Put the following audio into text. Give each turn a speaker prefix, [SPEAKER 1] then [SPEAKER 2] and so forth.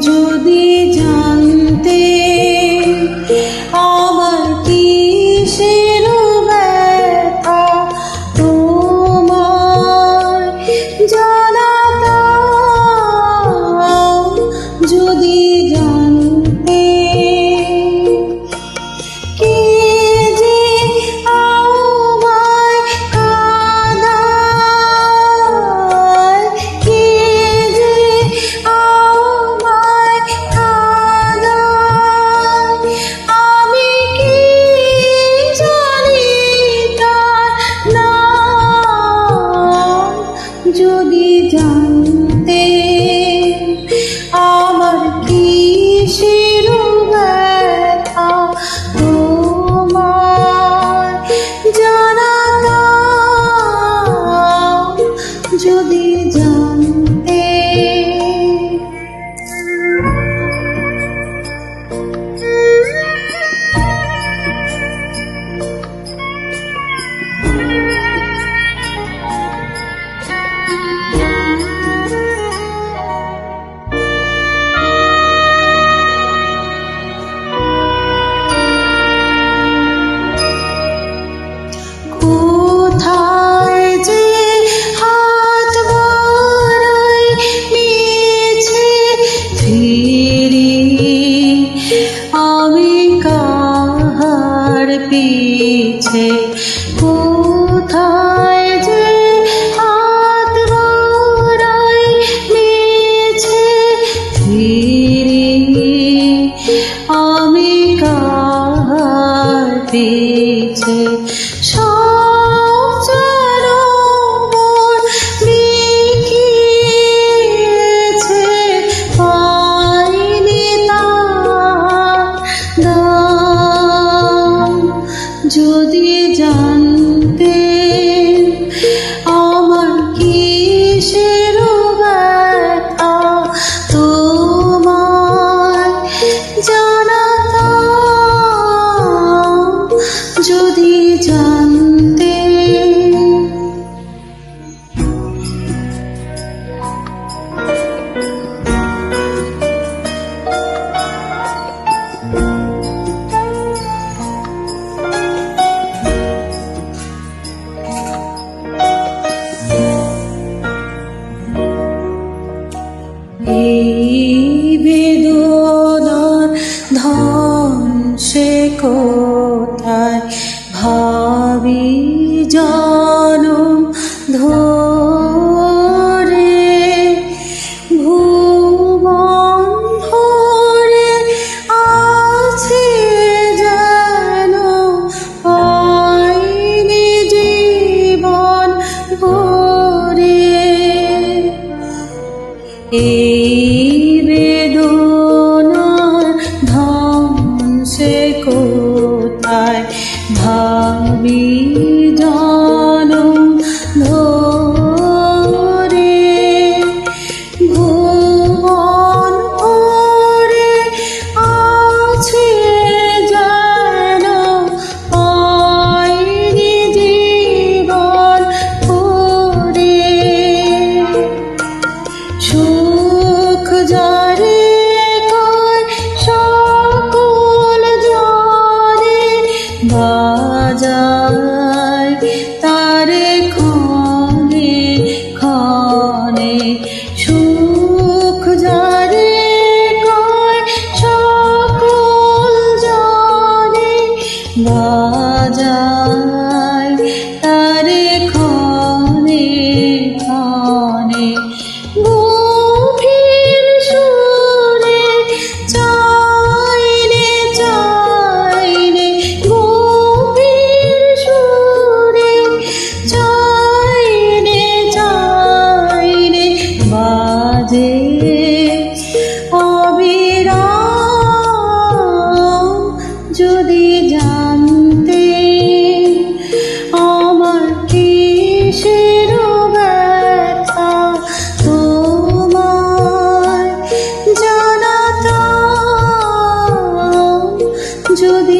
[SPEAKER 1] যদি জানতে আমার কিসের ব্যথা তোমার জানাতাম, যদি জানতে কে যে আমায় কাঁদায়, কে যে আমায় কাঁদায়, আমি কি জানি তার নাম। যদি জানতে আমার কিসের ব্যথা তোমার জানাতাম, যদি জানতে। কোথায় যে হাত বাড়াই নিয়েছে ফিরি, আমি কাহার পিছে। কোথায় যে হাত বাড়াই নিয়েছে ফিরি, আমি কাহার পিছে। সব যেন মন লিখিয়েছে, পাইনি তার দাম। যদি জানতে আমার কিসের ব্যথা তোমার জানাতাম, যদি জানতে। এই বেদনার ধন সে কোথায় ভাবি জনম ধরে, ভুবন ধরে আছে যেন পাইনি জীবন ভরে। এই বেদনার ধন সে কোথায় যদি